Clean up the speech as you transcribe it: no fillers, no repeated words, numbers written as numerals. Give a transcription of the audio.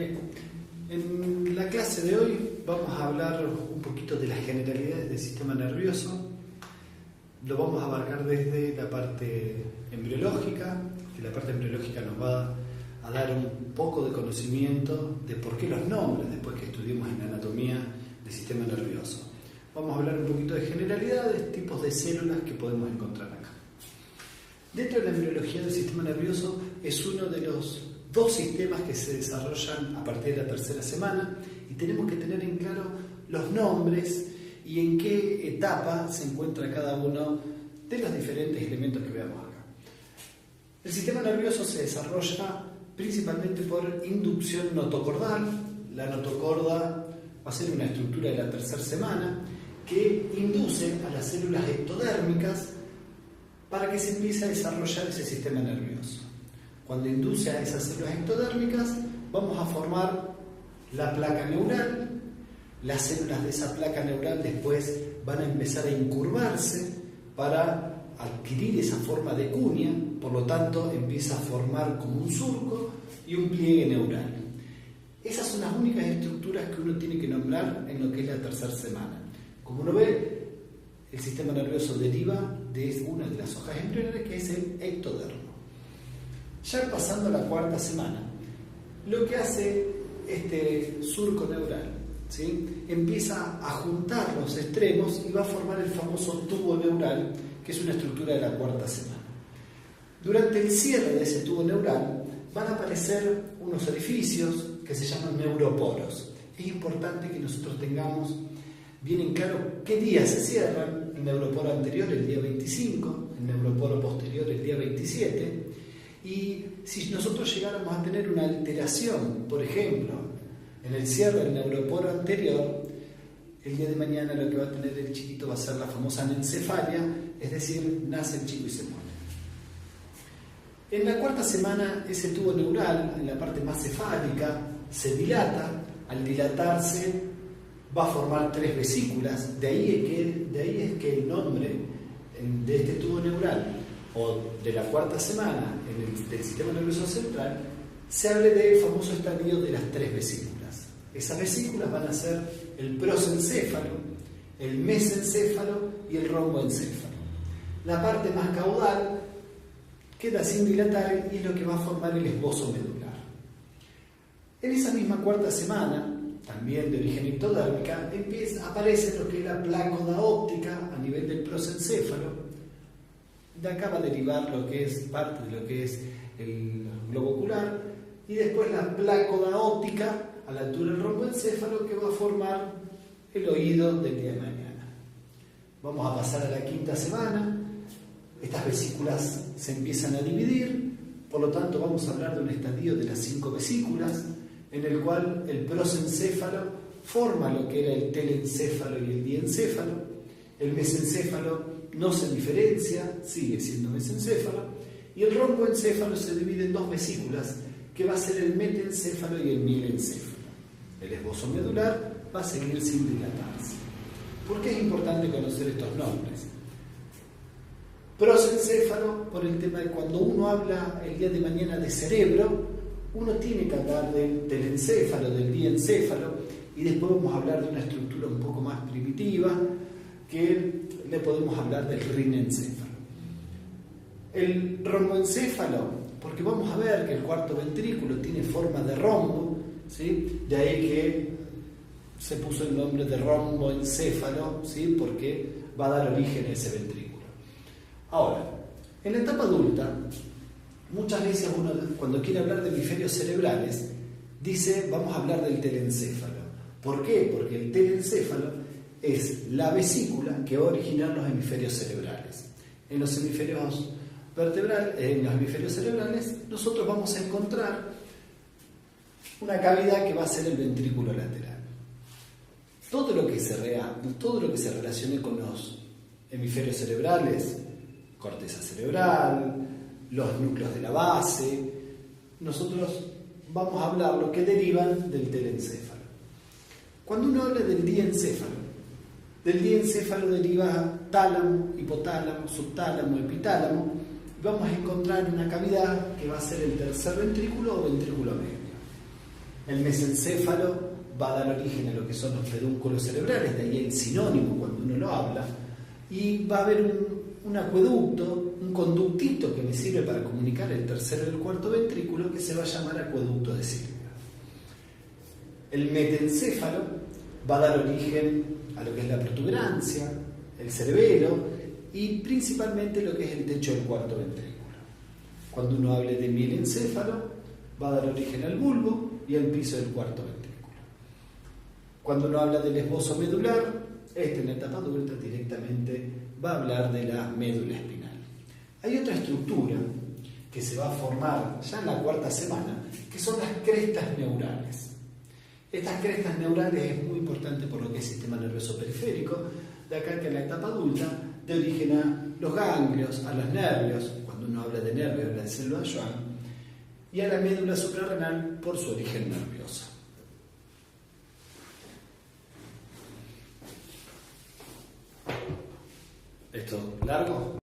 Bien, en la clase de hoy vamos a hablar un poquito de las generalidades del sistema nervioso. Lo vamos a abarcar desde la parte embriológica, que la parte embriológica nos va a dar un poco de conocimiento de por qué los nombres, después que estudiemos en la anatomía del sistema nervioso. Vamos a hablar un poquito de generalidades, tipos de células que podemos encontrar acá. Dentro de la embriología del sistema nervioso es uno de los dos sistemas que se desarrollan a partir de la tercera semana y tenemos que tener en claro los nombres y en qué etapa se encuentra cada uno de los diferentes elementos que veamos acá. El sistema nervioso se desarrolla principalmente por inducción notocordal. La notocorda va a ser una estructura de la tercera semana que induce a las células ectodérmicas para que se empiece a desarrollar ese sistema nervioso. Cuando induce a esas células ectodérmicas, vamos a formar la placa neural. Las células de esa placa neural después van a empezar a incurvarse para adquirir esa forma de cuña, por lo tanto empieza a formar como un surco y un pliegue neural. Esas son las únicas estructuras que uno tiene que nombrar en lo que es la tercera semana. Como uno ve, el sistema nervioso deriva de una de las hojas embrionarias, que es el ectodermo. Ya pasando a la cuarta semana, lo que hace este surco neural, ¿sí? Empieza a juntar los extremos y va a formar el famoso tubo neural, que es una estructura de la cuarta semana. Durante el cierre de ese tubo neural van a aparecer unos orificios que se llaman neuroporos. Es importante que nosotros tengamos bien en claro qué día se cierran. El neuroporo anterior el día 25, el neuroporo posterior el día 27. Y si nosotros llegáramos a tener una alteración, por ejemplo, en el cierre del neuroporo anterior, el día de mañana lo que va a tener el chiquito va a ser la famosa anencefalia, es decir, nace el chico y se muere. En la cuarta semana, ese tubo neural, en la parte más cefálica, se dilata. Al dilatarse, va a formar 3 vesículas. De ahí es que el nombre de este tubo neural, o de la cuarta semana del sistema nervioso central, se hable del famoso estadio de las 3 vesículas. Esas vesículas van a ser el prosencéfalo, el mesencéfalo y el romboencéfalo. La parte más caudal queda sin dilatar y es lo que va a formar el esbozo medular. En esa misma cuarta semana, también de origen ectodérmica, aparece lo que es la plácoda óptica a nivel del prosencéfalo. De acá va a derivar lo que es parte de lo que es el globo ocular y después la plácoda óptica a la altura del romboencéfalo, que va a formar el oído del día de mañana. Vamos a pasar a la quinta semana. Estas vesículas se empiezan a dividir, por lo tanto vamos a hablar de un estadio de las 5 vesículas, en el cual el prosencéfalo forma lo que era el telencéfalo y el diencéfalo. El mesencéfalo no se diferencia, sigue siendo mesencéfalo, y el romboencéfalo se divide en 2 vesículas, que va a ser el metencéfalo y el mielencéfalo. El esbozo medular va a seguir sin dilatarse. ¿Por qué es importante conocer estos nombres? Prosencéfalo, por el tema de cuando uno habla el día de mañana de cerebro, uno tiene que hablar del telencéfalo, del diencéfalo, y después vamos a hablar de una estructura un poco más primitiva, que le podemos hablar del rinencéfalo. El romboencéfalo, porque vamos a ver que el cuarto ventrículo tiene forma de rombo, ¿sí? De ahí que se puso el nombre de romboencéfalo, ¿sí? Porque va a dar origen a ese ventrículo. Ahora, en la etapa adulta, muchas veces uno, cuando quiere hablar de hemisferios cerebrales, dice, vamos a hablar del telencéfalo. ¿Por qué? Porque el telencéfalo es la vesícula que va a originar los hemisferios cerebrales. En los hemisferios cerebrales, nosotros vamos a encontrar una cavidad que va a ser el ventrículo lateral. Todo lo que se relacione con los hemisferios cerebrales, corteza cerebral, los núcleos de la base, nosotros vamos a hablar lo que derivan del telencéfalo. Cuando uno habla del diencéfalo deriva tálamo, hipotálamo, subtálamo, epitálamo, y vamos a encontrar una cavidad que va a ser el tercer ventrículo o ventrículo medio. El mesencéfalo va a dar origen a lo que son los pedúnculos cerebrales, de ahí el sinónimo cuando uno lo habla, y va a haber un acueducto, un conductito que me sirve para comunicar el tercero y el cuarto ventrículo, que se va a llamar acueducto de Silvio. El metencéfalo va a dar origen a lo que es la protuberancia, el cerebelo y principalmente lo que es el techo del cuarto ventrículo. Cuando uno hable de mielencéfalo, va a dar origen al bulbo y al piso del cuarto ventrículo. Cuando uno habla del esbozo medular, en la etapa adulta directamente va a hablar de la médula espinal. Hay otra estructura que se va a formar ya en la cuarta semana, que son las crestas neurales. Estas crestas neurales es muy importante por lo que es sistema nervioso periférico, de acá que en la etapa adulta de origen a los ganglios, a los nervios, cuando uno habla de nervios habla de célula de Schwann, y a la médula suprarrenal por su origen nervioso. ¿Esto largo?